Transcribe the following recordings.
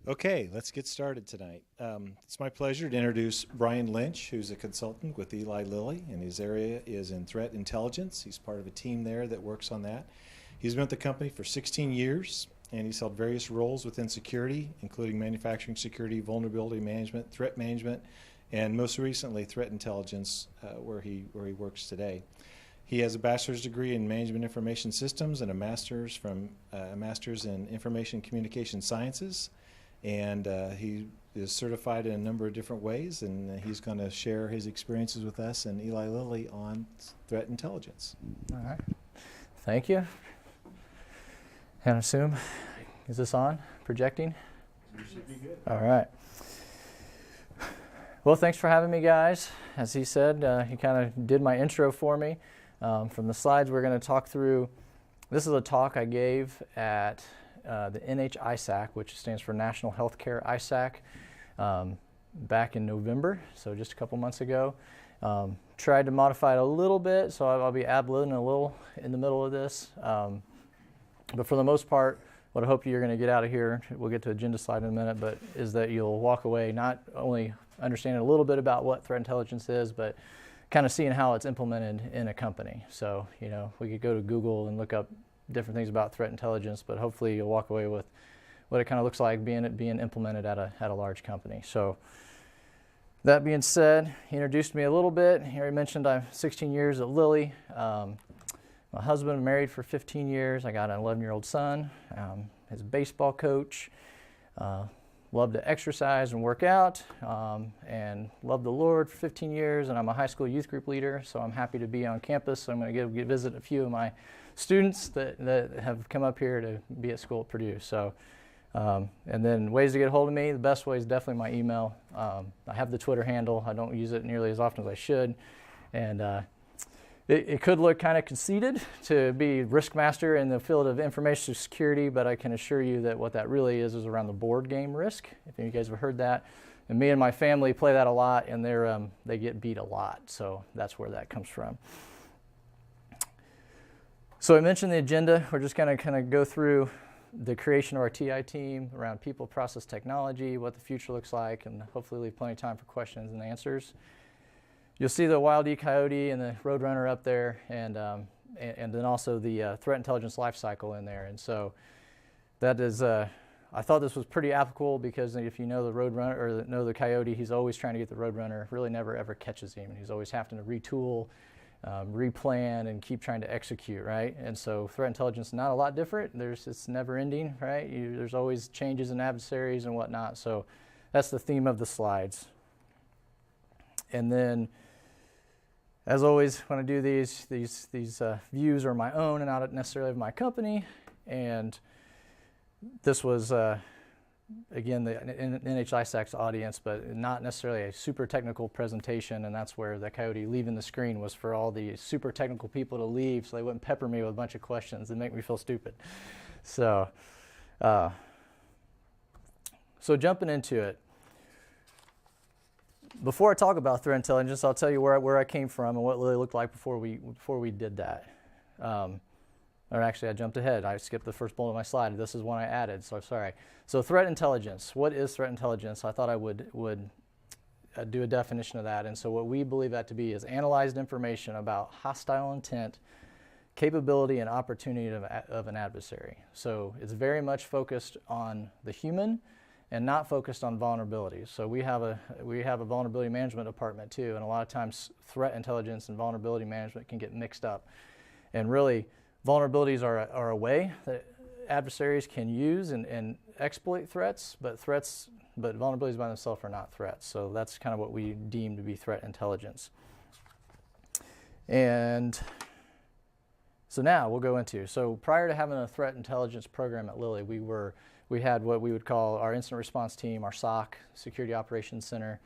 Okay, let's get started tonight. It's my pleasure to introduce Brian Lynch, who's a consultant with Eli Lilly, and his area is in threat intelligence. He's part of a team there that works on that. He's been with the company for 16 years, and he's held various roles within security, including manufacturing security, vulnerability management, threat management, and most recently threat intelligence, where he works today. He has a bachelor's degree in management information systems and a master's in information communication sciences. And he is certified in a number of different ways, and he's going to share his experiences with us and Eli Lilly on threat intelligence. All right. Thank you. And I assume, is this on? Projecting? You should be good. All right. Well, thanks for having me, guys. As he said, he kind of did my intro for me. From the slides, we're going to talk through. This is a talk I gave at the NHISAC, which stands for National Healthcare ISAC, back in November, so just a couple months ago. Tried to modify it a little bit, so I'll be ad-libbing a little in the middle of this. But for the most part, what I hope you're going to get out of here, we'll get to agenda slide in a minute, but is that you'll walk away not only understanding a little bit about what threat intelligence is, but kind of seeing how it's implemented in a company. So, we could go to Google and look up different things about threat intelligence, but hopefully you'll walk away with what it kind of looks like being implemented at a large company. So that being said, he introduced me a little bit. He already mentioned I'm 16 years at Lilly. My husband, married for 15 years. I got an 11-year-old son. He's a baseball coach. Love to exercise and work out, and love the Lord for 15 years, and I'm a high school youth group leader, so I'm happy to be on campus. So I'm going to go visit a few of my students that have come up here to be at school at Purdue. So, and then ways to get a hold of me, the best way is definitely my email. I have the Twitter handle. I don't use it nearly as often as I should, and it could look kind of conceited to be risk master in the field of information security, but I can assure you that what that really is around the board game risk, if you guys have heard that. And me and my family play that a lot, and they get beat a lot, so that's where that comes from. So I mentioned the agenda. We're just going to kind of go through the creation of our TI team around people, process, technology, what the future looks like, and hopefully leave plenty of time for questions and answers. You'll see the Wild E Coyote and the Roadrunner up there, and then also the threat intelligence lifecycle in there. And so that is, I thought this was pretty applicable because if you know the Roadrunner or know the Coyote, he's always trying to get the Roadrunner. Really never ever catches him. He's always having to retool, replan, and keep trying to execute, right? And so threat intelligence is not a lot different. It's never ending, right? There's always changes in adversaries and whatnot. So that's the theme of the slides. And then, as always, when I do these views are my own and not necessarily of my company. And this was, again, the NHISAC's audience, but not necessarily a super technical presentation. And that's where the Coyote leaving the screen was for all the super technical people to leave so they wouldn't pepper me with a bunch of questions and make me feel stupid. So jumping into it. Before I talk about threat intelligence, I'll tell you where I came from and what Lilly looked like before we did that. Or actually, I jumped ahead. I skipped the first bullet of my slide. This is one I added, so sorry. So threat intelligence. What is threat intelligence? I thought I would do a definition of that. And so what we believe that to be is analyzed information about hostile intent, capability, and opportunity of an adversary. So it's very much focused on the human and not focused on vulnerabilities. So we have a vulnerability management department too, and a lot of times threat intelligence and vulnerability management can get mixed up. And really, vulnerabilities are a way that adversaries can use and exploit threats, but vulnerabilities by themselves are not threats. So that's kind of what we deem to be threat intelligence. And so now we'll go into, so prior to having a threat intelligence program at Lilly, we had what we would call our incident response team, our SOC, Security Operations Center,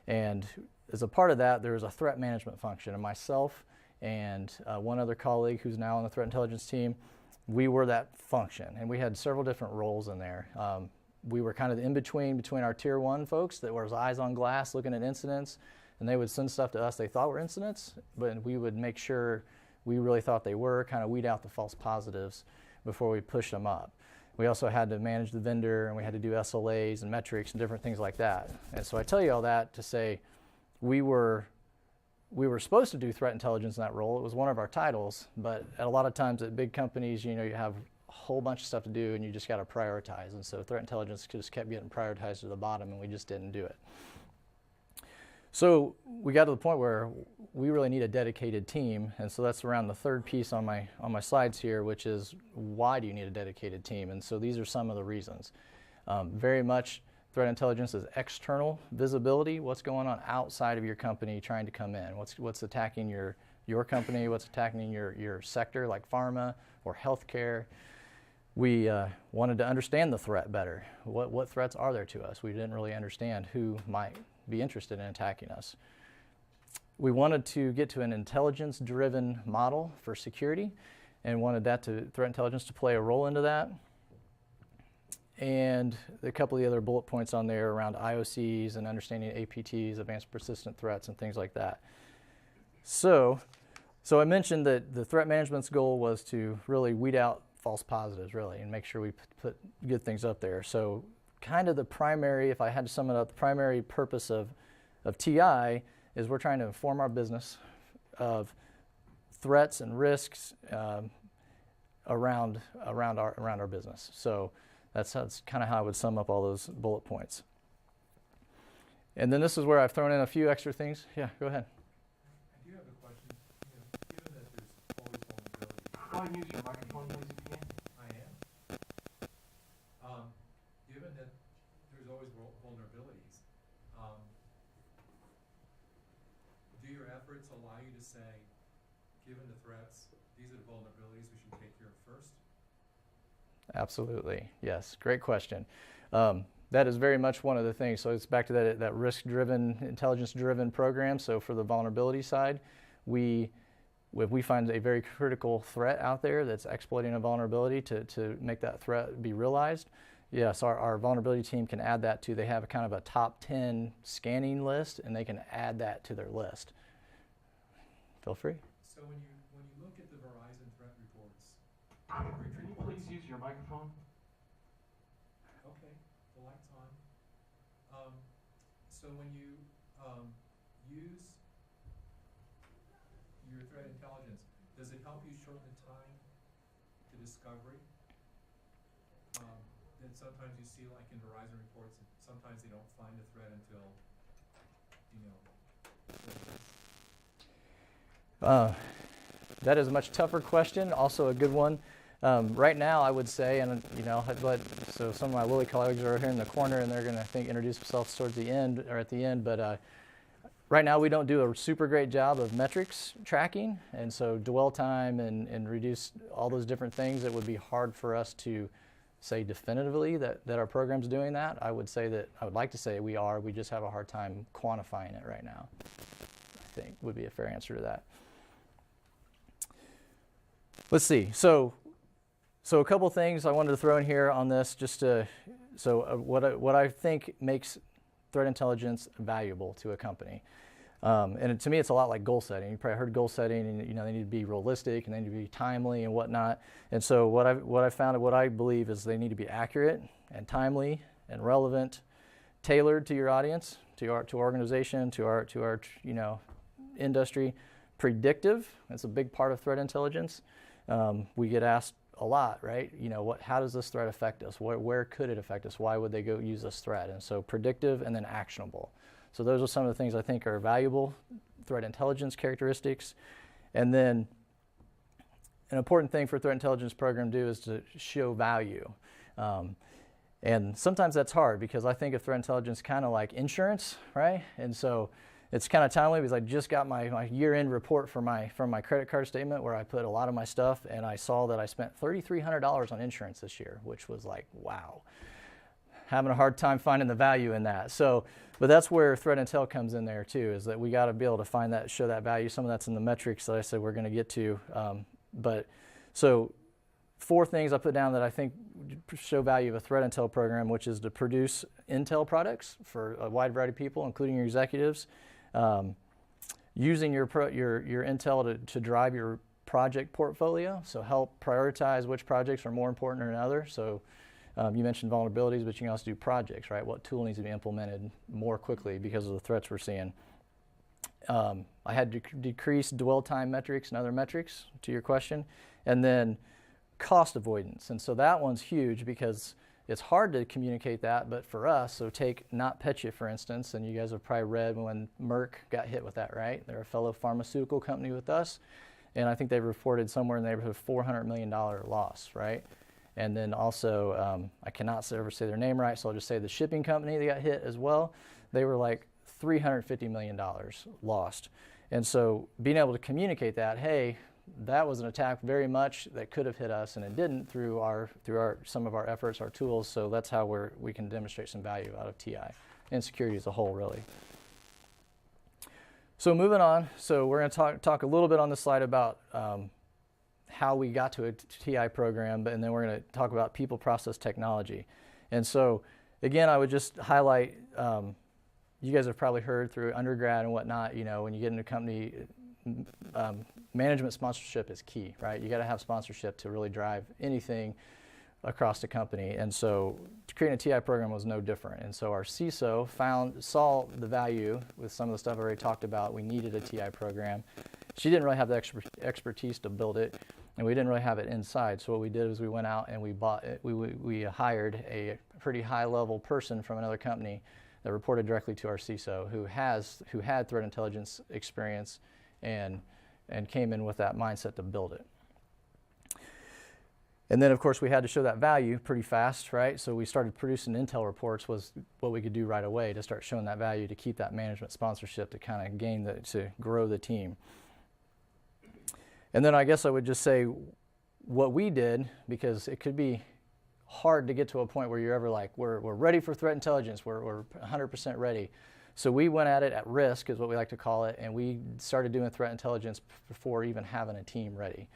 and as a part of that, there was a threat management function, and myself and one other colleague who's now on the threat intelligence team, we were that function, and we had several different roles in there. We were kind of the in-between between our Tier 1 folks that were eyes on glass looking at incidents, and they would send stuff to us they thought were incidents, but we would make sure we really thought they were, kind of weed out the false positives before we push them up. we also had to manage the vendor, and we had to do SLAs and metrics and different things like that. And so I tell you all that to say we were supposed to do threat intelligence in that role. It was one of our titles, but a lot of times at big companies, you have a whole bunch of stuff to do, and you just got to prioritize. And so threat intelligence just kept getting prioritized to the bottom, and we just didn't do it. So we got to the point where we really need a dedicated team, and so that's around the third piece on my slides here, which is why do you need a dedicated team? And so these are some of the reasons. Very much threat intelligence is external visibility, what's going on outside of your company trying to come in, what's attacking your company, what's attacking your sector like pharma or healthcare. We wanted to understand the threat better. What threats are there to us? We didn't really understand who might be interested in attacking us. We wanted to get to an intelligence-driven model for security and wanted threat intelligence to play a role into that. And a couple of the other bullet points on there around IOCs and understanding APTs, advanced persistent threats, and things like that. So I mentioned that the threat management's goal was to really weed out false positives, really, and make sure we put good things up there. So kind of the primary, if I had to sum it up, the primary purpose of TI is we're trying to inform our business of threats and risks around our business. So that's kind of how I would sum up all those bullet points. And then this is where I've thrown in a few extra things. Yeah, go ahead. I do have a question. Given that there's always vulnerability. Go ahead and use your microphone, please, if you can. I am. Given that there's always vulnerabilities, do your efforts allow you to say, given the threats, these are the vulnerabilities we should take care of first? Absolutely, yes. Great question. That is very much one of the things. So it's back to that risk-driven, intelligence-driven program. So for the vulnerability side, if we find a very critical threat out there that's exploiting a vulnerability to make that threat be realized, yes, our vulnerability team can add that to, they have a kind of a top 10 scanning list, and they can add that to their list. Feel free. So when you look at the Verizon threat reports, can you please use your microphone? Okay, the light's on. So when you use your threat intelligence, does it help you shorten the time to discovery? That sometimes you see, like in Verizon reports, sometimes they don't find a threat until, that is a much tougher question, also a good one. Right now, I would say, and so some of my Lilly colleagues are here in the corner, and they're going to introduce themselves towards the end or at the end. But right now, we don't do a super great job of metrics tracking, and so dwell time and reduce all those different things. It would be hard for us to say definitively that our program's doing that. I would like to say we are. We just have a hard time quantifying it right now, I think would be a fair answer to that. Let's see. So a couple things I wanted to throw in here on this, what I think makes threat intelligence valuable to a company. And to me, it's a lot like goal setting. You probably heard goal setting, and they need to be realistic, and they need to be timely and whatnot. And so what I found and what I believe is they need to be accurate and timely and relevant, tailored to your audience, to our organization, to our industry. Predictive. That's a big part of threat intelligence. We get asked a lot, right? How does this threat affect us? Where could it affect us? Why would they go use this threat? And so predictive and then actionable. So those are some of the things I think are valuable threat intelligence characteristics. And then an important thing for a threat intelligence program to do is to show value. And sometimes that's hard because I think of threat intelligence kind of like insurance, right? And so it's kind of timely because I just got my year-end report from my credit card statement where I put a lot of my stuff, and I saw that I spent $3,300 on insurance this year, which was like, wow. Having a hard time finding the value in that. But that's where threat intel comes in there too, is that we got to be able to find that, show that value. Some of that's in the metrics that I said we're going to get to. So 4 things I put down that I think show value of a threat intel program, which is to produce intel products for a wide variety of people, including your executives. Using your intel to drive your project portfolio, so help prioritize which projects are more important than others. So you mentioned vulnerabilities, but you can also do projects, right? What tool needs to be implemented more quickly because of the threats we're seeing. I had to decrease dwell time metrics and other metrics, to your question, and then cost avoidance. And so that one's huge because it's hard to communicate that, but for us, so take NotPetya, for instance, and you guys have probably read when Merck got hit with that, right? They're a fellow pharmaceutical company with us, and I think they've reported somewhere in the neighborhood of $400 million loss, right? And then also, I cannot ever say their name right, so I'll just say the shipping company that got hit as well. They were like $350 million lost. And so being able to communicate that, hey, that was an attack very much that could have hit us, and it didn't through some of our efforts, our tools. So that's how we can demonstrate some value out of TI and security as a whole, really. So moving on, so we're going to talk a little bit on this slide about how we got to a TI program, and then we're going to talk about people, process, technology. And so again, I would just highlight, you guys have probably heard through undergrad and whatnot, when you get into a company, management sponsorship is key, right? You got to have sponsorship to really drive anything across the company. And so creating a TI program was no different. And so our CISO saw the value with some of the stuff I already talked about. We needed a TI program. She didn't really have the expertise to build it, and we didn't really have it inside. So what we did was we went out and we hired a pretty high-level person from another company that reported directly to our CISO who had threat intelligence experience and came in with that mindset to build it. And then, of course, we had to show that value pretty fast, right? So we started producing intel reports was what we could do right away to start showing that value, to keep that management sponsorship, to kind of to grow the team. And then I guess I would just say what we did, because it could be hard to get to a point where you're ever like, we're ready for threat intelligence, we're 100% ready. So we went at it at risk, is what we like to call it, and we started doing threat intelligence before even having a team ready,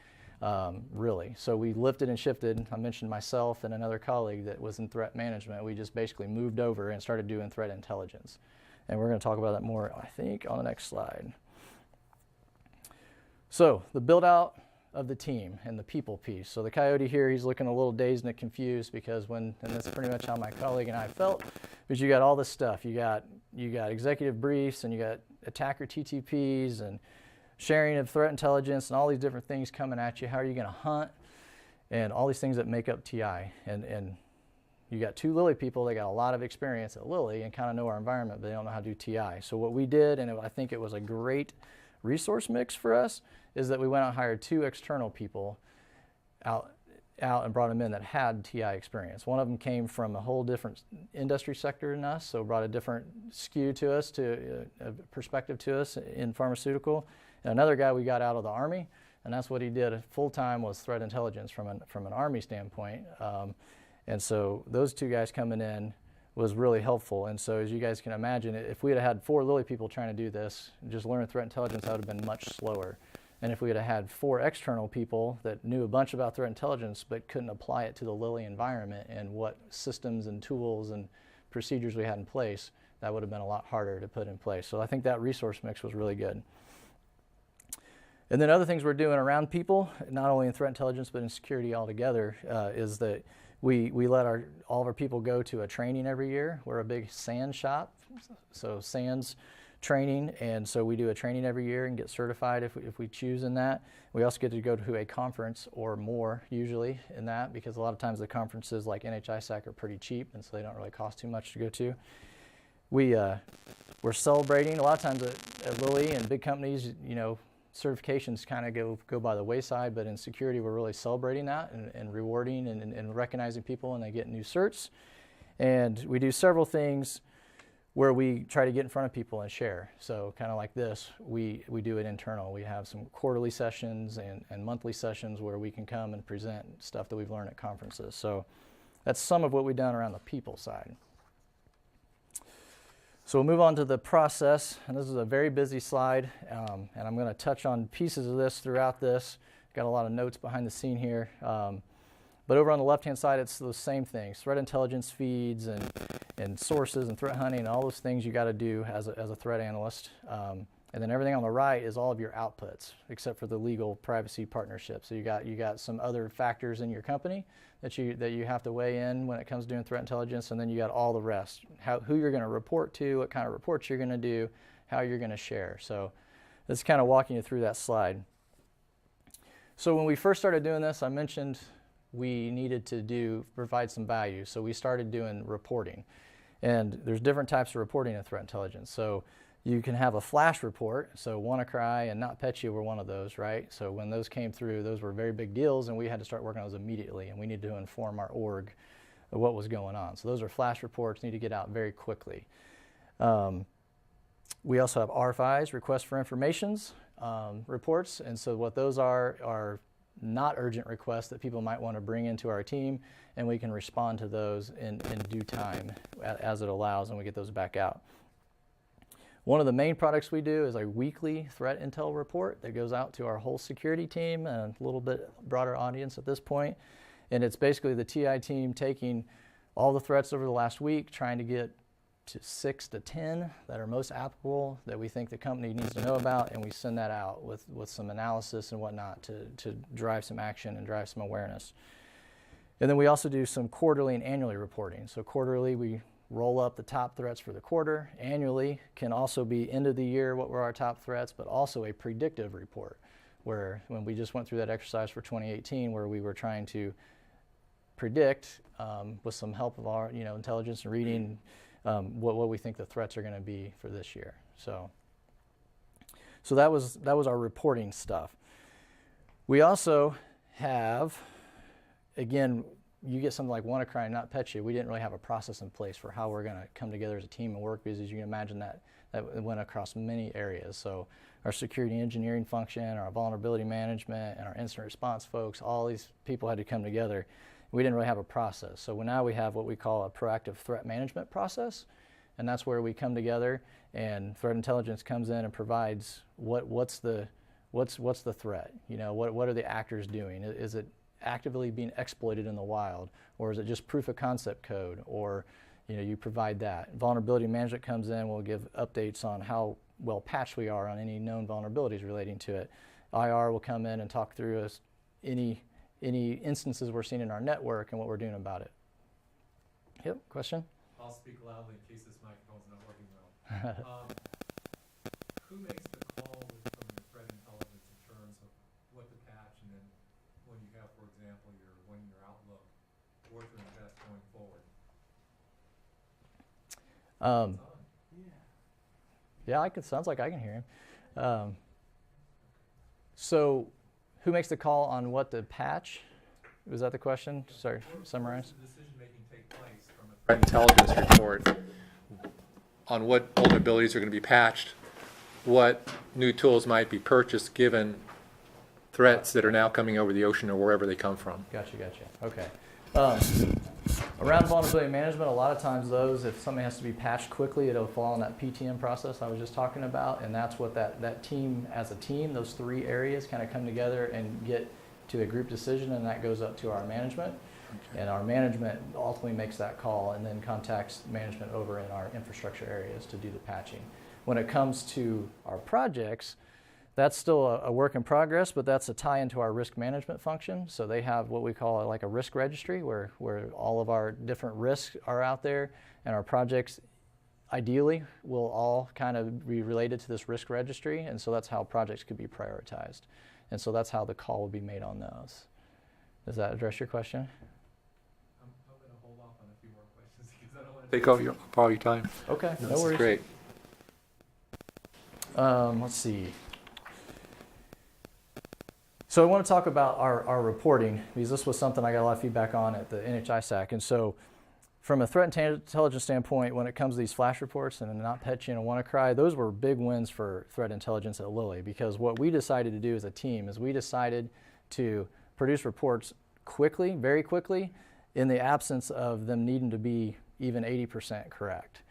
really. So we lifted and shifted. I mentioned myself and another colleague that was in threat management. We just basically moved over and started doing threat intelligence. And we're going to talk about that more, I think, on the next slide. So the build out of the team and the people piece. So the coyote here, he's looking a little dazed and confused because and that's pretty much how my colleague and I felt, because you got all this stuff. You got executive briefs, and you got attacker TTPs and sharing of threat intelligence and all these different things coming at you. How are you going to hunt? And all these things that make up TI. And you got two Lilly people that got a lot of experience at Lilly and kind of know our environment, but they don't know how to do TI. So what we did, and I think it was a great resource mix for us, is that we went out and hired two external people out and brought them in that had TI experience. One of them came from a whole different industry sector than us, so brought a different skew to us, a perspective to us in pharmaceutical. And another guy we got out of the Army, and that's what he did full-time, was threat intelligence from an Army standpoint. And so those two guys coming in was really helpful. And so as you guys can imagine, if we had 4 Lilly people trying to do this, just learn threat intelligence, that would have been much slower. And if we had 4 external people that knew a bunch about threat intelligence but couldn't apply it to the Lilly environment and what systems and tools and procedures we had in place, that would have been a lot harder to put in place. So I think that resource mix was really good. And then other things we're doing around people, not only in threat intelligence but in security altogether, is that we let all of our people go to a training every year. We're a big SANS shop, so SANS training, and so we do a training every year and get certified if we choose in that. We also get to go to a conference or more usually in that, because a lot of times the conferences like NHISAC are pretty cheap, and so they don't really cost too much to go to. We're celebrating a lot of times at Lilly and big companies, certifications kind of go by the wayside, but in security we're really celebrating that and rewarding and recognizing people when they get new certs. And we do several things where we try to get in front of people and share. So kind of like this, we do it internal. We have some quarterly sessions and monthly sessions where we can come and present stuff that we've learned at conferences. So that's some of what we've done around the people side. So we'll move on to the process, and this is a very busy slide, and I'm going to touch on pieces of this throughout this. Got a lot of notes behind the scene here. But over on the left-hand side, it's the same things: threat intelligence feeds and sources and threat hunting and all those things you got to do as a threat analyst. And then everything on the right is all of your outputs, except for the legal privacy partnership. So you got some other factors in your company that you have to weigh in when it comes to doing threat intelligence, and then you got all the rest: who you're going to report to, what kind of reports you're going to do, how you're going to share. So this is kind of walking you through that slide. So when we first started doing this, I mentioned we needed to provide some value. So we started doing reporting, and there's different types of reporting in threat intelligence. So you can have a flash report. So WannaCry and NotPetya were one of those, right? So when those came through, those were very big deals, and we had to start working on those immediately, and we needed to inform our org of what was going on. So those are flash reports, need to get out very quickly. We also have RFIs, requests for informations, reports, and so what those are not urgent requests that people might want to bring into our team, and we can respond to those in due time as it allows, and we get those back out. One of the main products we do is a weekly threat intel report that goes out to our whole security team and a little bit broader audience at this point. And it's basically the TI team taking all the threats over the last week, trying to get to 6 to 10 that are most applicable that we think the company needs to know about, and we send that out with some analysis and whatnot to drive some action and drive some awareness. And then we also do some quarterly and annually reporting. So quarterly we roll up the top threats for the quarter. Annually can also be end of the year, what were our top threats, but also a predictive report, where when we just went through that exercise for 2018 where we were trying to predict with some help of our intelligence and reading what we think the threats are going to be for this year. So that was our reporting stuff. We also have, again, you get something like WannaCry and NotPetya, we didn't really have a process in place for how we're going to come together as a team and work, because as you can imagine that went across many areas. So our security engineering function, our vulnerability management, and our incident response folks, all these people had to come together. We didn't really have a process. So now we have what we call a proactive threat management process, and that's where we come together and threat intelligence comes in and provides what's the threat? What are the actors doing? Is it actively being exploited in the wild, or is it just proof of concept code, or you provide that. Vulnerability management comes in, we'll give updates on how well patched we are on any known vulnerabilities relating to it. IR will come in and talk through any instances we're seeing in our network and what we're doing about it. Yep, question? I'll speak loudly in case this microphone's not working well. Who makes the call from your threat intelligence in terms of what to patch, and then when you have, for example, your one-year outlook, or to invest going forward? Yeah, sounds like I can hear him. So who makes the call on what to patch? Was that the question? Sorry, summarize. Where does the decision-making take place from a threat intelligence report on what vulnerabilities are going to be patched, what new tools might be purchased given threats that are now coming over the ocean or wherever they come from? Gotcha. Okay. Around vulnerability management, a lot of times if something has to be patched quickly, it'll fall in that PTM process I was just talking about, and that's what that team, as a team, those three areas kind of come together and get to a group decision, and that goes up to our management. Okay. And our management ultimately makes that call and then contacts management over in our infrastructure areas to do the patching. When it comes to our projects, that's still a work in progress, but that's a tie into our risk management function. So they have what we call like a risk registry where all of our different risks are out there, and our projects ideally will all kind of be related to this risk registry, and so that's how projects could be prioritized. And so that's how the call will be made on those. Does that address your question? I'm going to hold off on a few more questions because I don't want to take over all your time. Okay, no this worries. Is great. Let's see. So I want to talk about our reporting, because this was something I got a lot of feedback on at the NHISAC. And so from a threat intelligence standpoint, when it comes to these flash reports and NotPetya and WannaCry, those were big wins for threat intelligence at Lilly, because what we decided to do as a team is we decided to produce reports quickly, very quickly, in the absence of them needing to be even 80% correct.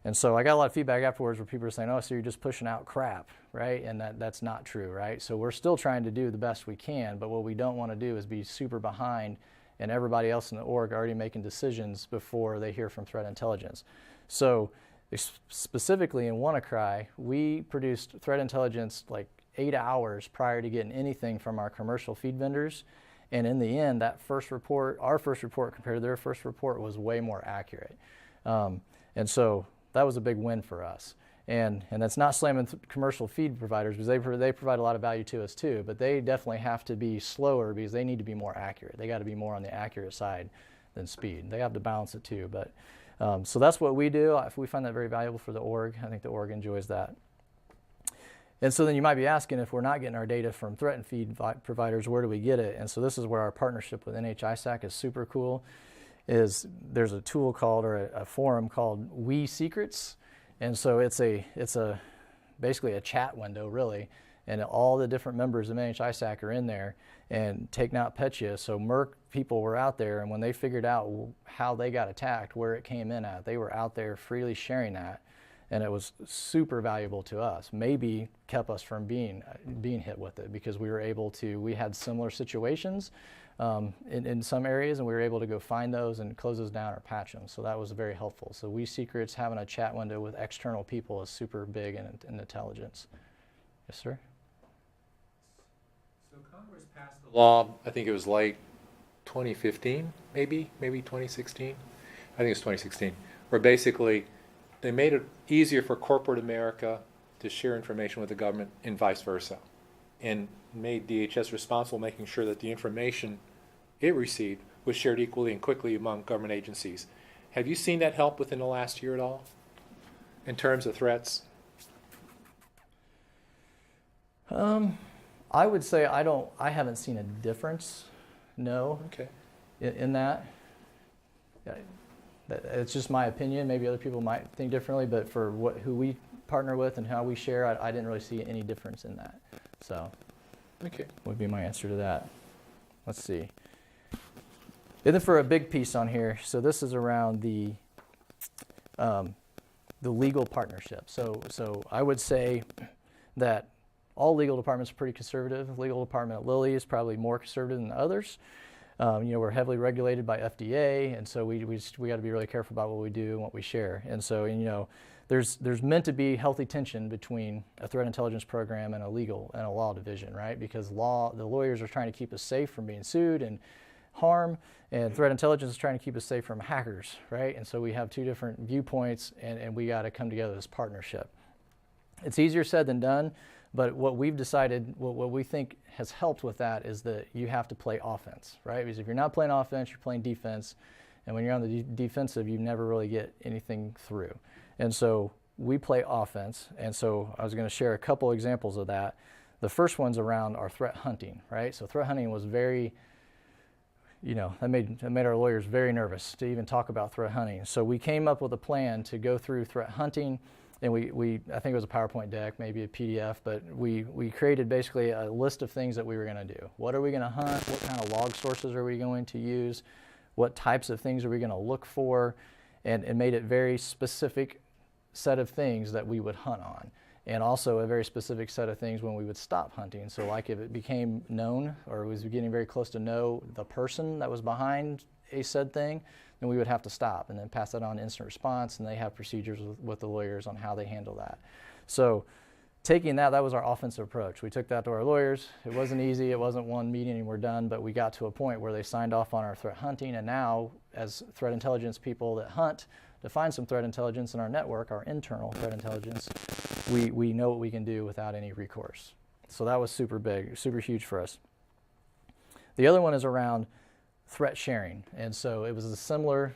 And so I got a lot of feedback afterwards where people were saying, oh, so you're just pushing out crap, right? And that's not true, right? So we're still trying to do the best we can, but what we don't want to do is be super behind and everybody else in the org already making decisions before they hear from threat intelligence. So specifically in WannaCry, we produced threat intelligence like 8 hours prior to getting anything from our commercial feed vendors. And in the end, that first report, our first report compared to their first report, was way more accurate. And so that was a big win for us. And that's not slamming commercial feed providers, because they provide a lot of value to us too, but they definitely have to be slower because they need to be more accurate. They got to be more on the accurate side than speed. They have to balance it too. But so that's what we do. We find that very valuable for the org. I think the org enjoys that. And so then you might be asking, if we're not getting our data from threat and feed providers, where do we get it? And so this is where our partnership with NHISAC is super cool. There's a tool called, or a forum called We Secrets. And so it's basically a chat window, really, and all the different members of NHISAC are in there, and take not Petya. So Merck people were out there, and when they figured out how they got attacked, where it came in at, they were out there freely sharing that, and it was super valuable to us. Maybe kept us from being hit with it, because we had similar situations in some areas, and we were able to go find those and close those down or patch them. So that was very helpful. So We Secrets, having a chat window with external people, is super big in intelligence. Yes, sir? So Congress passed a law, I think it was late 2015, maybe 2016. I think it's 2016, where basically they made it easier for corporate America to share information with the government and vice versa, and made DHS responsible, making sure that the information it received was shared equally and quickly among government agencies. Have you seen that help within the last year at all, in terms of threats? I would say I haven't seen a difference, no, Okay. in that. It's just my opinion. Maybe other people might think differently, but for who we partner with and how we share, I didn't really see any difference in that. So, Okay. would be my answer to that. Let's see. And then for a big piece on here, so this is around the legal partnership. So I would say that all legal departments are pretty conservative. The legal department at Lilly is probably more conservative than others. We're heavily regulated by FDA, and so we got to be really careful about what we do and what we share. And so, there's meant to be healthy tension between a threat intelligence program and a legal and a law division, right? Because the lawyers are trying to keep us safe from being sued and harm, and threat intelligence is trying to keep us safe from hackers, right? And so we have two different viewpoints, and we got to come together as partnership. It's easier said than done, but what we've decided, what we think has helped with that, is that you have to play offense, right? Because if you're not playing offense, you're playing defense, and when you're on the defensive, you never really get anything through. And so we play offense, and so I was going to share a couple examples of that. The first one's around our threat hunting, right? So threat hunting was very, that made our lawyers very nervous to even talk about threat hunting. So we came up with a plan to go through threat hunting, and I think it was a PowerPoint deck, maybe a PDF, but we created basically a list of things that we were going to do. What are we going to hunt? What kind of log sources are we going to use? What types of things are we going to look for? And made it very specific set of things that we would hunt on, and also a very specific set of things when we would stop hunting. So like if it became known, or was getting very close to know the person that was behind a said thing, then we would have to stop and then pass that on to instant response, and they have procedures with the lawyers on how they handle that. So taking that was our offensive approach. We took that to our lawyers. It wasn't easy. It wasn't one meeting and we're done, but we got to a point where they signed off on our threat hunting, and now as threat intelligence people that hunt to find some threat intelligence in our network, our internal threat intelligence, we know what we can do without any recourse. So that was super big, super huge for us. The other one is around threat sharing, and so it was a similar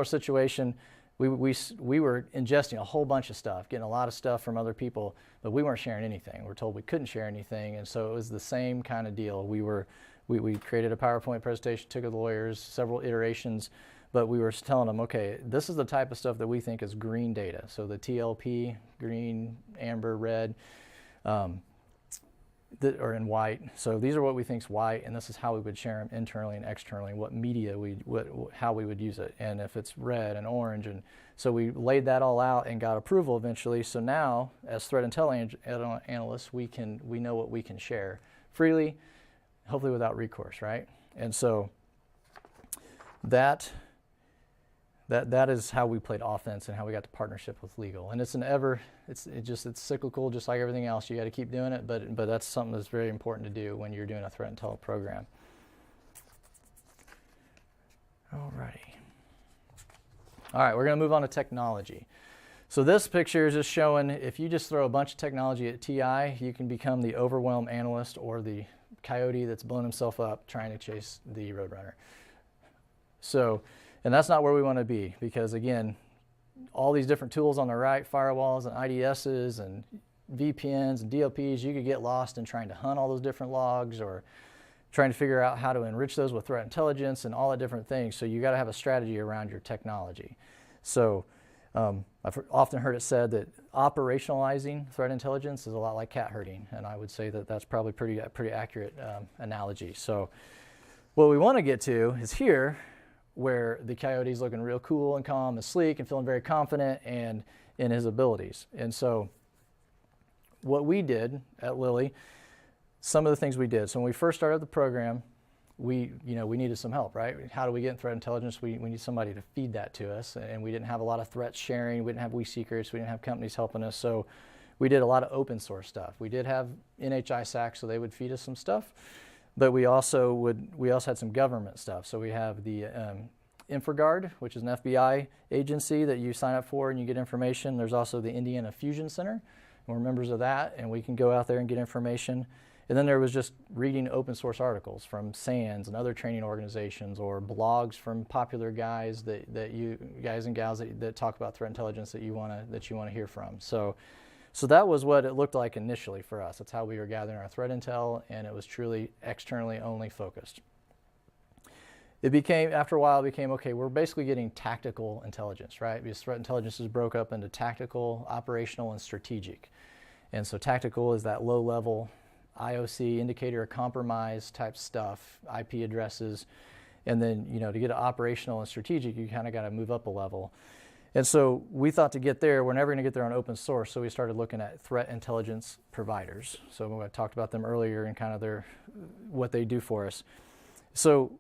situation. We were ingesting a whole bunch of stuff, getting a lot of stuff from other people, but we weren't sharing anything. We were told we couldn't share anything, and so it was the same kind of deal. We created a PowerPoint presentation, took it to the lawyers, several iterations, but we were telling them, okay, this is the type of stuff that we think is green data. So the TLP, green, amber, red, or in white. So these are what we think is white, and this is how we would share them internally and externally, what media how we would use it, and if it's red and orange. And so we laid that all out and got approval eventually. So now, as threat intelligence analysts, we know what we can share freely, hopefully without recourse, right? And so that that is how we played offense and how we got to partnership with legal. And it's it's cyclical, just like everything else. You got to keep doing it, but that's something that's very important to do when you're doing a threat intel program. Alrighty. All right, we're going to move on to technology. So this picture is just showing if you just throw a bunch of technology at TI, you can become the overwhelmed analyst or the coyote that's blown himself up trying to chase the roadrunner. So, and that's not where we want to be, because again, all these different tools on the right, firewalls and IDSs and VPNs and DLPs, you could get lost in trying to hunt all those different logs or trying to figure out how to enrich those with threat intelligence and all the different things. So you got to have a strategy around your technology. So I've often heard it said that operationalizing threat intelligence is a lot like cat herding, and I would say that that's probably pretty accurate analogy. So what we want to get to is here, where the coyote's looking real cool and calm and sleek and feeling very confident and in his abilities. And so what we did at Lilly, some of the things we did. So when we first started the program, we needed some help, right? How do we get in threat intelligence? We need somebody to feed that to us, and we didn't have a lot of threat sharing. We didn't have secrets. We didn't have companies helping us. So we did a lot of open source stuff. We did have NHISAC, so they would feed us some stuff. But we also had some government stuff. So we have the InfraGard, which is an FBI agency that you sign up for and you get information. There's also the Indiana Fusion Center, and we're members of that, and we can go out there and get information. And then there was just reading open source articles from SANS and other training organizations, or blogs from popular guys that you guys and gals that talk about threat intelligence that you want to hear from. So that was what it looked like initially for us. That's how we were gathering our threat intel, and it was truly externally only focused. After a while, it became, okay, we're basically getting tactical intelligence, right? Because threat intelligence is broke up into tactical, operational, and strategic. And so tactical is that low-level IOC, indicator of compromise type stuff, IP addresses. And then, to get to operational and strategic, you kind of got to move up a level. And so we thought to get there, we're never going to get there on open source, so we started looking at threat intelligence providers. So I talked about them earlier and kind of what they do for us. So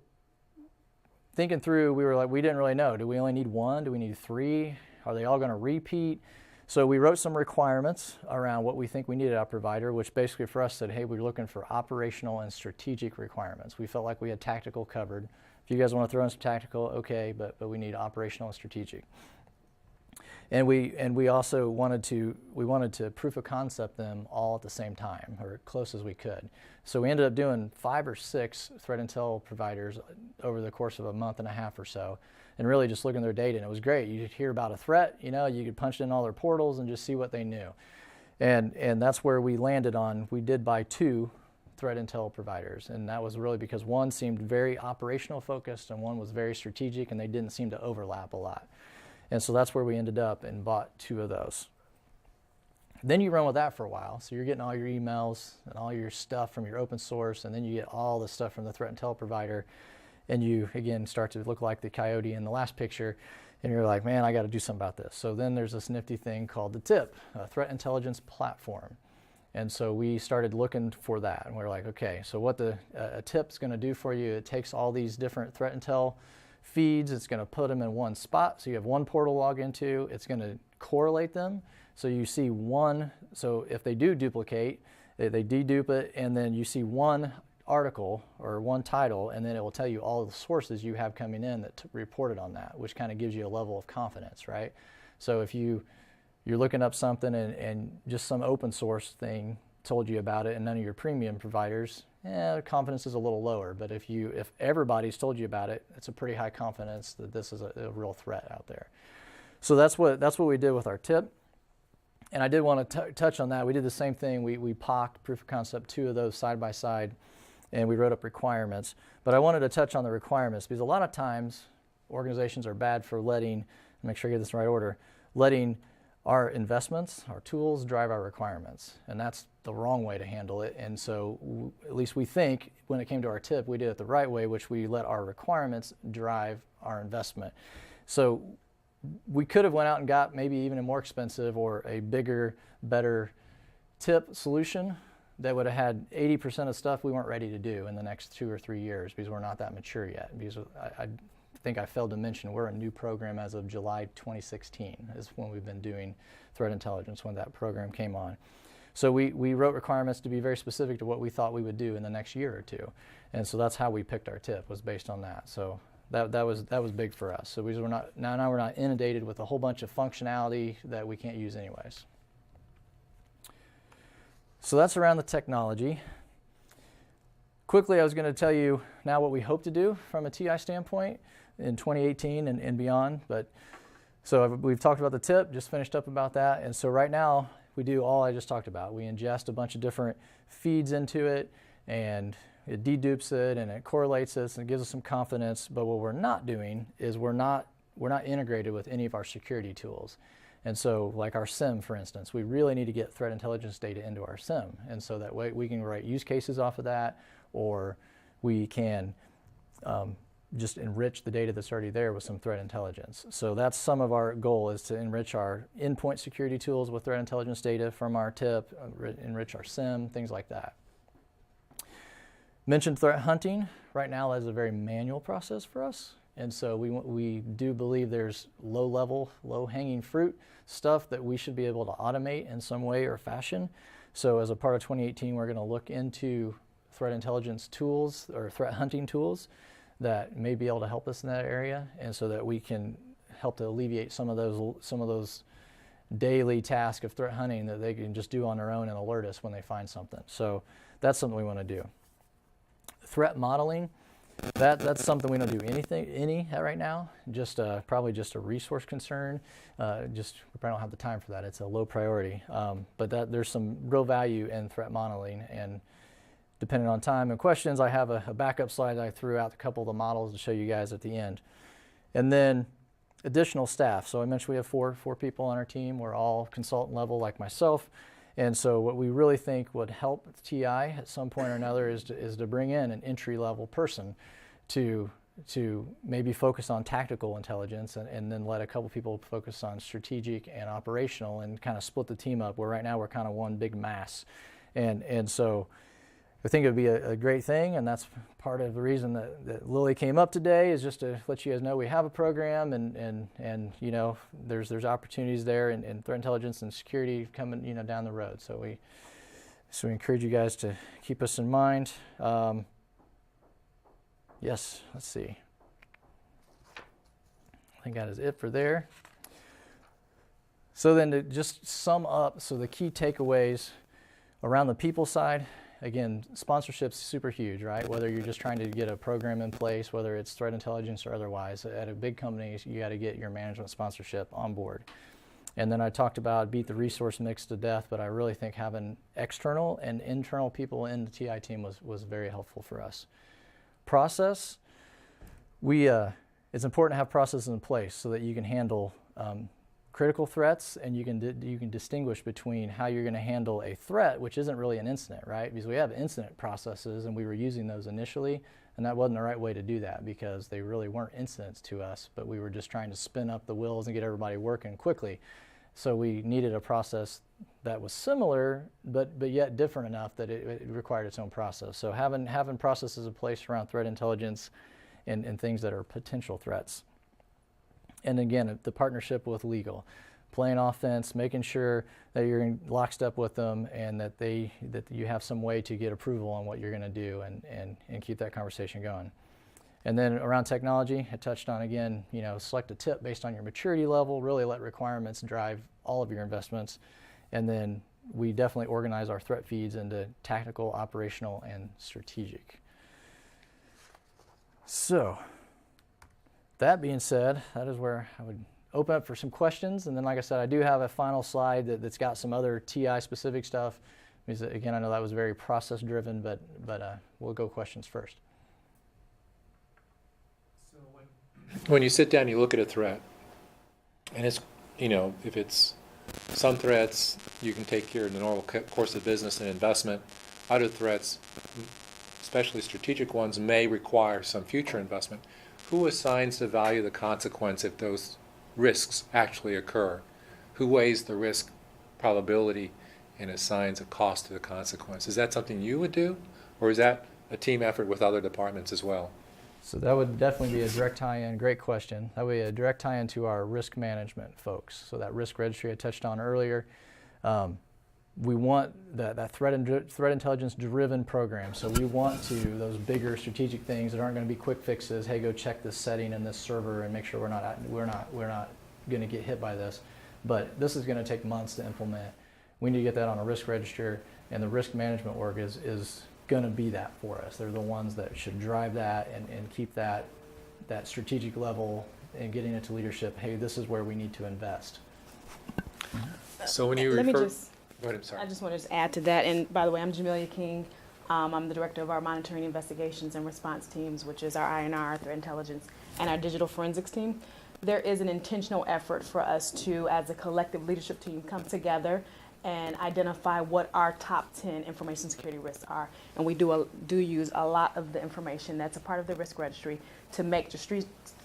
thinking through, we didn't really know. Do we only need one? Do we need three? Are they all going to repeat? So we wrote some requirements around what we think we needed out of a provider, which basically for us said, hey, we're looking for operational and strategic requirements. We felt like we had tactical covered. If you guys want to throw in some tactical, okay, but we need operational and strategic. And we also wanted to proof of concept them all at the same time, or as close as we could. So we ended up doing 5 or 6 threat intel providers over the course of a month and a half or so, and really just looking at their data. And it was great. You could hear about a threat, you could punch in all their portals and just see what they knew. And that's where we landed on. We did buy 2 threat intel providers, and that was really because one seemed very operational focused and one was very strategic, and they didn't seem to overlap a lot. And so that's where we ended up and bought 2 of those. Then you run with that for a while. So you're getting all your emails and all your stuff from your open source, and then you get all the stuff from the threat intel provider, and you, again, start to look like the coyote in the last picture, and you're like, man, I got to do something about this. So then there's this nifty thing called the TIP, a Threat Intelligence Platform. And so we started looking for that, and we were like, okay, so what a TIP's going to do for you, it takes all these different threat intel feeds, it's going to put them in one spot, so you have one portal log into, it's going to correlate them, so you see one, so if they do duplicate, they dedupe it, and then you see one article or one title, and then it will tell you all the sources you have coming in that reported on that, which kind of gives you a level of confidence, right? So if you're looking up something and just some open source thing told you about it and none of your premium providers, confidence is a little lower. But if everybody's told you about it, it's a pretty high confidence that this is a real threat out there. So that's what we did with our TIP. And I did want to touch on that. We did the same thing. We POC'd proof of concept 2 of those side by side, and we wrote up requirements. But I wanted to touch on the requirements because a lot of times organizations are bad for make sure I get this in the right order, letting our investments, our tools, drive our requirements. And that's the wrong way to handle it. And so at least we think when it came to our TIP, we did it the right way, which we let our requirements drive our investment. So we could have went out and got maybe even a more expensive or a bigger, better TIP solution that would have had 80% of stuff we weren't ready to do in the next 2 or 3 years because we're not that mature yet. Because think I failed to mention, we're a new program as of July 2016 is when we've been doing threat intelligence, when that program came on. So we wrote requirements to be very specific to what we thought we would do in the next year or two. And so that's how we picked our tip, was based on that. So that was big for us. So we're not inundated with a whole bunch of functionality that we can't use anyways. So that's around the technology. Quickly, I was going to tell you now what we hope to do from a TI standpoint in 2018 and beyond. So we've talked about the tip, just finished up about that. And so right now, we do all I just talked about. We ingest a bunch of different feeds into it, and it dedupes it, and it correlates it, and it gives us some confidence. But what we're not doing is we're not integrated with any of our security tools. And so like our SIM, for instance, we really need to get threat intelligence data into our SIM. And so that way we can write use cases off of that, or we can just enrich the data that's already there with some threat intelligence. So that's some of our goal, is to enrich our endpoint security tools with threat intelligence data from our tip, enrich our SIM, things like that. Mentioned threat hunting. Right now that is a very manual process for us. And so we do believe there's low-level, low-hanging fruit stuff that we should be able to automate in some way or fashion. So as a part of 2018, we're going to look into threat intelligence tools or threat hunting tools that may be able to help us in that area, and so that we can help to alleviate some of those daily tasks of threat hunting that they can just do on their own and alert us when they find something. So that's something we want to do. Threat modeling. That's something we don't do any right now. Just probably just a resource concern. We probably don't have the time for that. It's a low priority. But there's some real value in threat modeling, and depending on time and questions, I have a backup slide I threw out, a couple of the models to show you guys at the end. And then additional staff. So I mentioned we have four people on our team. We're all consultant level like myself. And so what we really think would help TI at some point or another is to bring in an entry-level person to maybe focus on tactical intelligence, and then let a couple people focus on strategic and operational, and kind of split the team up, where right now we're kind of one big mass. And so I think it would be a great thing, and that's part of the reason that Lilly came up today, is just to let you guys know we have a program, and you know, there's opportunities there in threat intelligence and security coming, you know, down the road. So we encourage you guys to keep us in mind. Yes, let's see. I think that is it for there. So then to just sum up, so the key takeaways around the people side. Again, sponsorship's super huge, right? Whether you're just trying to get a program in place, whether it's threat intelligence or otherwise, at a big company, you got to get your management sponsorship on board. And then I talked about beat the resource mix to death, but I really think having external and internal people in the TI team was very helpful for us. Process, it's important to have processes in place so that you can handle critical threats, and you can distinguish between how you're going to handle a threat, which isn't really an incident, right? Because we have incident processes, and we were using those initially, and that wasn't the right way to do that, because they really weren't incidents to us, but we were just trying to spin up the wheels and get everybody working quickly. So we needed a process that was similar, but yet different enough that it required its own process. So having processes in place around threat intelligence and things that are potential threats. And again, the partnership with legal, playing offense, making sure that you're in lockstep with them, and that you have some way to get approval on what you're going to do, and keep that conversation going. And then around technology, I touched on, again, you know, select a tip based on your maturity level, really let requirements drive all of your investments. And then we definitely organize our threat feeds into tactical, operational, and strategic. So that being said, that is where I would open up for some questions. And then, like I said, I do have a final slide that's got some other TI-specific stuff. Because, again, I know that was very process-driven, but we'll go questions first. So when you sit down and you look at a threat, and it's, you know, if it's some threats you can take care of in the normal course of business and investment, other threats, especially strategic ones, may require some future investment. Who assigns the value of the consequence if those risks actually occur? Who weighs the risk probability and assigns a cost to the consequence? Is that something you would do, or is that a team effort with other departments as well? So that would definitely be a direct tie-in. Great question. That would be a direct tie-in to our risk management folks. So that risk registry I touched on earlier. We want that threat intelligence driven program. So we want those bigger strategic things that aren't going to be quick fixes. Hey, go check this setting in this server and make sure we're not going to get hit by this. But this is going to take months to implement. We need to get that on a risk register, and the risk management work is going to be that for us. They're the ones that should drive that and keep that strategic level and getting it to leadership. Hey, this is where we need to invest. So when you Let me refer, just, go ahead, I'm sorry. I just want to add to that. And by the way, I'm Jamelia King. I'm the director of our monitoring, investigations, and response teams, which is our INR, threat intelligence, and our digital forensics team. There is an intentional effort for us to, as a collective leadership team, come together and identify what our top 10 information security risks are. And we do use a lot of the information that's a part of the risk registry to make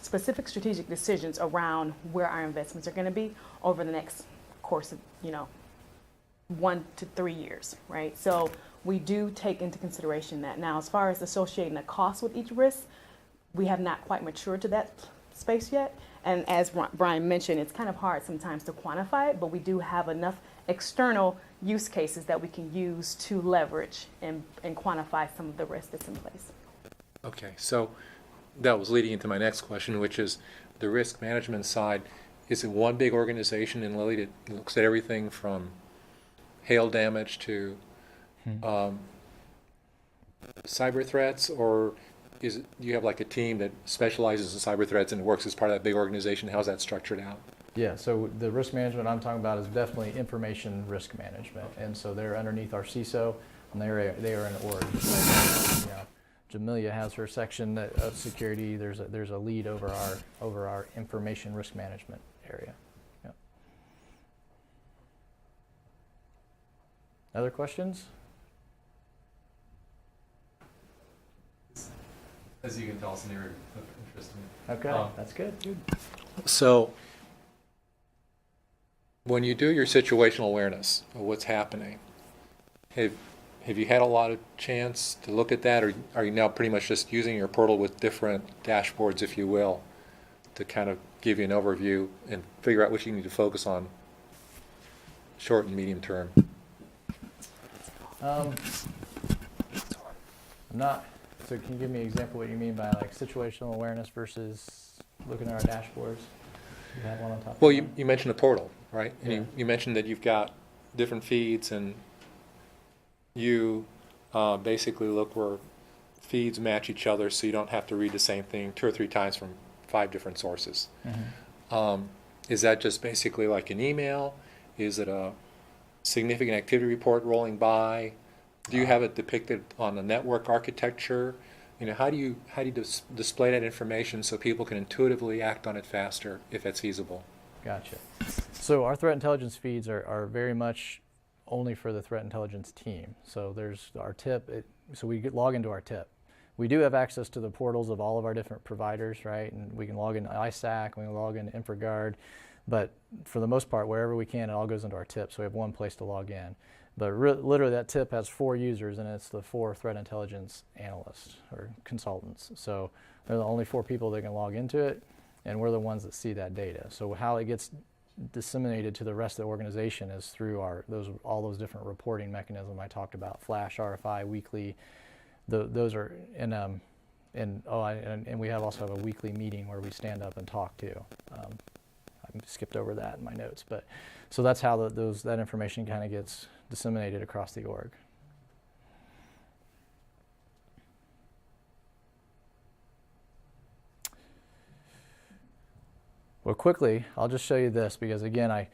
specific strategic decisions around where our investments are going to be over the next course of 1 to 3 years, right? So we do take into consideration that. Now, as far as associating the cost with each risk, we have not quite matured to that space yet. And as Brian mentioned, it's kind of hard sometimes to quantify it, but we do have enough external use cases that we can use to leverage and quantify some of the risk that's in place. Okay, so that was leading into my next question, which is the risk management side. Is it one big organization in Lilly that looks at everything from hail damage to cyber threats, or do you have like a team that specializes in cyber threats and works as part of that big organization? How's that structured out? Yeah, so the risk management I'm talking about is definitely information risk management, and so they're underneath our CISO, and they are an org. Jamelia has her section of security. There's a lead over our information risk management area. Yep. Other questions? As you can tell, it's an area of interest to me. Okay, that's good. So when you do your situational awareness of what's happening, have you had a lot of chance to look at that, or are you now pretty much just using your portal with different dashboards, if you will, to kind of give you an overview and figure out what you need to focus on short and medium term? I'm not. So can you give me an example what you mean by like situational awareness versus looking at our dashboards? You have one on top. Well, you mentioned a portal, right? And Yeah. you mentioned that you've got different feeds, and you basically look where feeds match each other, so you don't have to read the same thing 2 or 3 times from 5 different sources. Mm-hmm. Is that just basically like an email? Is it a significant activity report rolling by? Do you have it depicted on the network architecture? How do you display that information so people can intuitively act on it faster if it's feasible? Gotcha. So our threat intelligence feeds are very much only for the threat intelligence team. So there's our TIP. So we log into our TIP. We do have access to the portals of all of our different providers, right? And we can log into ISAC, we can log into InfraGard, but for the most part, wherever we can, it all goes into our TIP. So we have one place to log in. But literally that TIP has 4 users, and it's the 4 threat intelligence analysts or consultants. So they're the only 4 people that can log into it, and we're the ones that see that data. So how it gets disseminated to the rest of the organization is through all those different reporting mechanisms I talked about: Flash, RFI, weekly. Those are and we also have a weekly meeting where we stand up and talk too. I skipped over that in my notes, but so that's how that information kind of gets disseminated across the org. Well, quickly, I'll just show you this because again,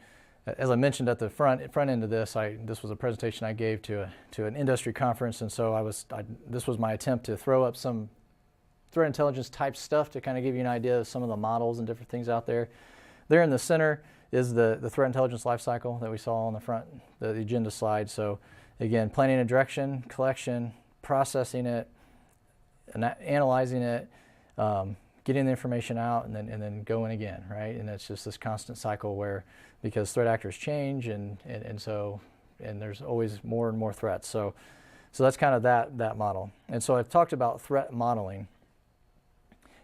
as I mentioned at the front end of this, this was a presentation I gave to an industry conference, and so this was my attempt to throw up some threat intelligence type stuff to kind of give you an idea of some of the models and different things out there. There in the center is the threat intelligence lifecycle that we saw on the front, the agenda slide. So again, planning a direction, collection, processing it, analyzing it, getting the information out, and then going again, right? And it's just this constant cycle where, because threat actors change, and there's always more and more threats. So that's kind of that model. And so I've talked about threat modeling.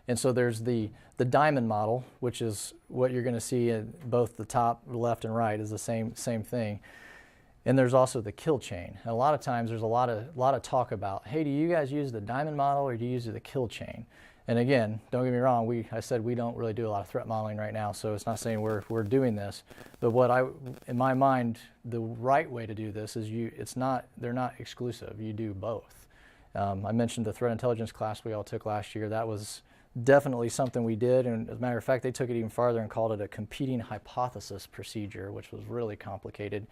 And so there's the diamond model, which is what you're going to see in both the top, left, and right is the same thing. And there's also the kill chain. And a lot of times there's a lot of talk about, hey, do you guys use the diamond model or do you use the kill chain? And again, don't get me wrong, I said we don't really do a lot of threat modeling right now, so it's not saying we're doing this. But in my mind, the right way to do this is they're not exclusive. You do both. I mentioned the threat intelligence class we all took last year. That was definitely something we did, and as a matter of fact, they took it even farther and called it a competing hypothesis procedure, which was really complicated.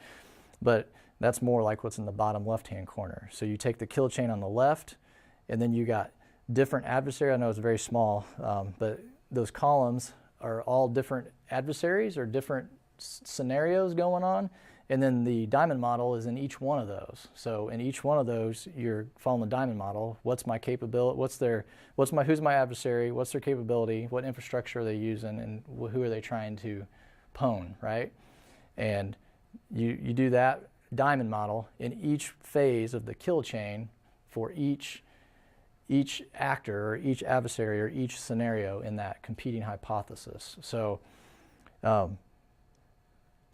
But that's more like what's in the bottom left-hand corner. So you take the kill chain on the left, and then you got different adversaries. I know it's very small, but those columns are all different adversaries or different scenarios going on. And then the diamond model is in each one of those. So in each one of those, you're following the diamond model. What's my capability? Who's my adversary? What's their capability? What infrastructure are they using? And who are they trying to pwn, right? And you do that diamond model in each phase of the kill chain for each actor or each adversary or each scenario in that competing hypothesis. So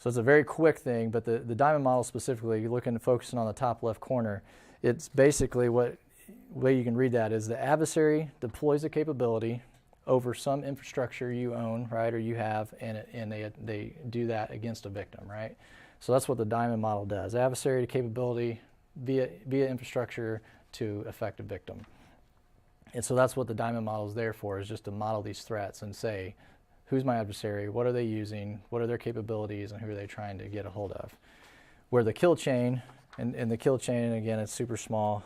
it's a very quick thing, but the diamond model specifically, you're looking at focusing on the top left corner, it's basically way you can read that is the adversary deploys a capability over some infrastructure you own, right, or you have, and they do that against a victim, right? So that's what the diamond model does. Adversary to capability via infrastructure to affect a victim. And so that's what the diamond model is there for, is just to model these threats and say, who's my adversary, what are they using, what are their capabilities, and who are they trying to get a hold of. Where the kill chain, and the kill chain, again, it's super small,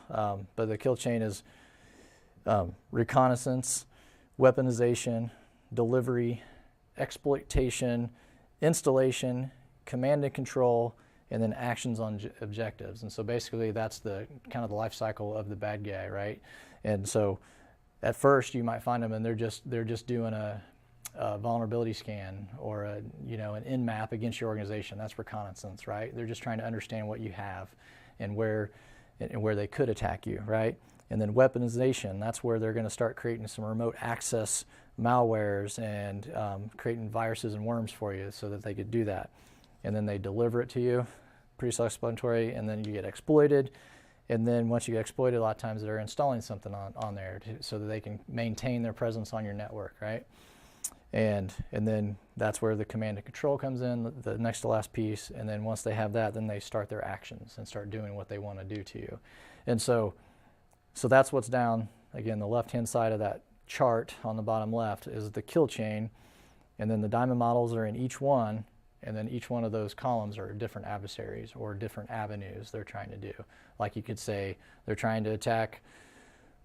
but the kill chain is reconnaissance, weaponization, delivery, exploitation, installation, command and control, and then actions on objectives. And so basically that's the kind of the life cycle of the bad guy, right? And so at first you might find them and they're just doing a vulnerability scan or an in-map against your organization. That's reconnaissance, right? They're just trying to understand what you have and where they could attack you, right? And then weaponization, that's where they're going to start creating some remote access malwares and creating viruses and worms for you so that they could do that. And then they deliver it to you, pretty self-explanatory, and then you get exploited. And then once you get exploited, a lot of times they're installing something on there so that they can maintain their presence on your network, right? And then that's where the command and control comes in, the next to last piece. And then once they have that, then they start their actions and start doing what they want to do to you. And so that's what's down, again, the left-hand side of that chart on the bottom left is the kill chain. And then the diamond models are in each one. And then each one of those columns are different adversaries or different avenues they're trying to do. Like you could say they're trying to attack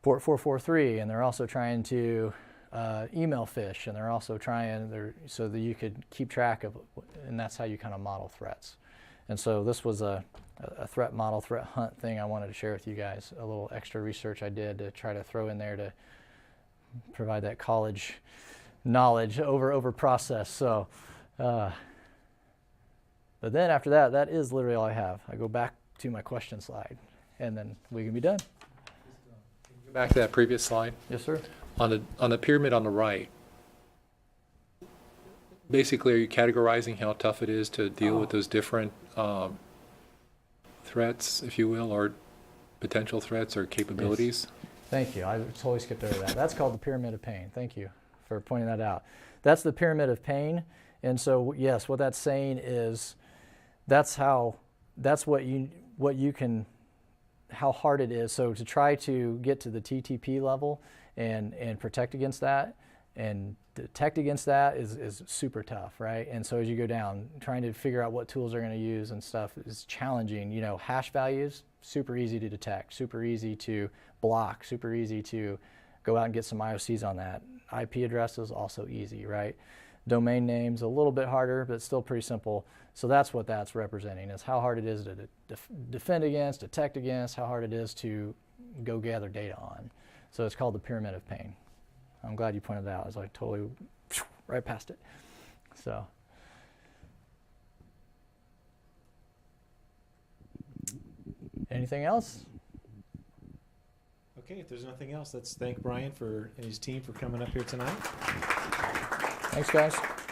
port 443, and they're also trying to email phish, and they're also trying so that you could keep track of, and that's how you kind of model threats. And so this was a threat model, threat hunt thing I wanted to share with you guys, a little extra research I did to try to throw in there to provide that college knowledge over process. So. But then after that, that is literally all I have. I go back to my question slide, and then we can be done. Can you go back to that previous slide? Yes, sir. On the pyramid on the right, basically, are you categorizing how tough it is to deal with those different threats, if you will, or potential threats or capabilities? Yes. Thank you. I totally skipped over that. That's called the pyramid of pain. Thank you for pointing that out. That's the pyramid of pain. And so, yes, what that's saying is that's how you can, how hard it is. So to try to get to the TTP level and protect against that and detect against that is super tough, right? And so as you go down, trying to figure out what tools they're going to use and stuff is challenging. Hash values, super easy to detect, super easy to block, super easy to go out and get some IOCs on that. IP addresses, also easy, right? Domain names, a little bit harder, but still pretty simple. So that's what that's representing, is how hard it is to defend against, detect against, how hard it is to go gather data on. So it's called the pyramid of pain. I'm glad you pointed that out. I was like totally right past it. So. Anything else? Okay, if there's nothing else, let's thank Brian and his team for coming up here tonight. Thanks, guys.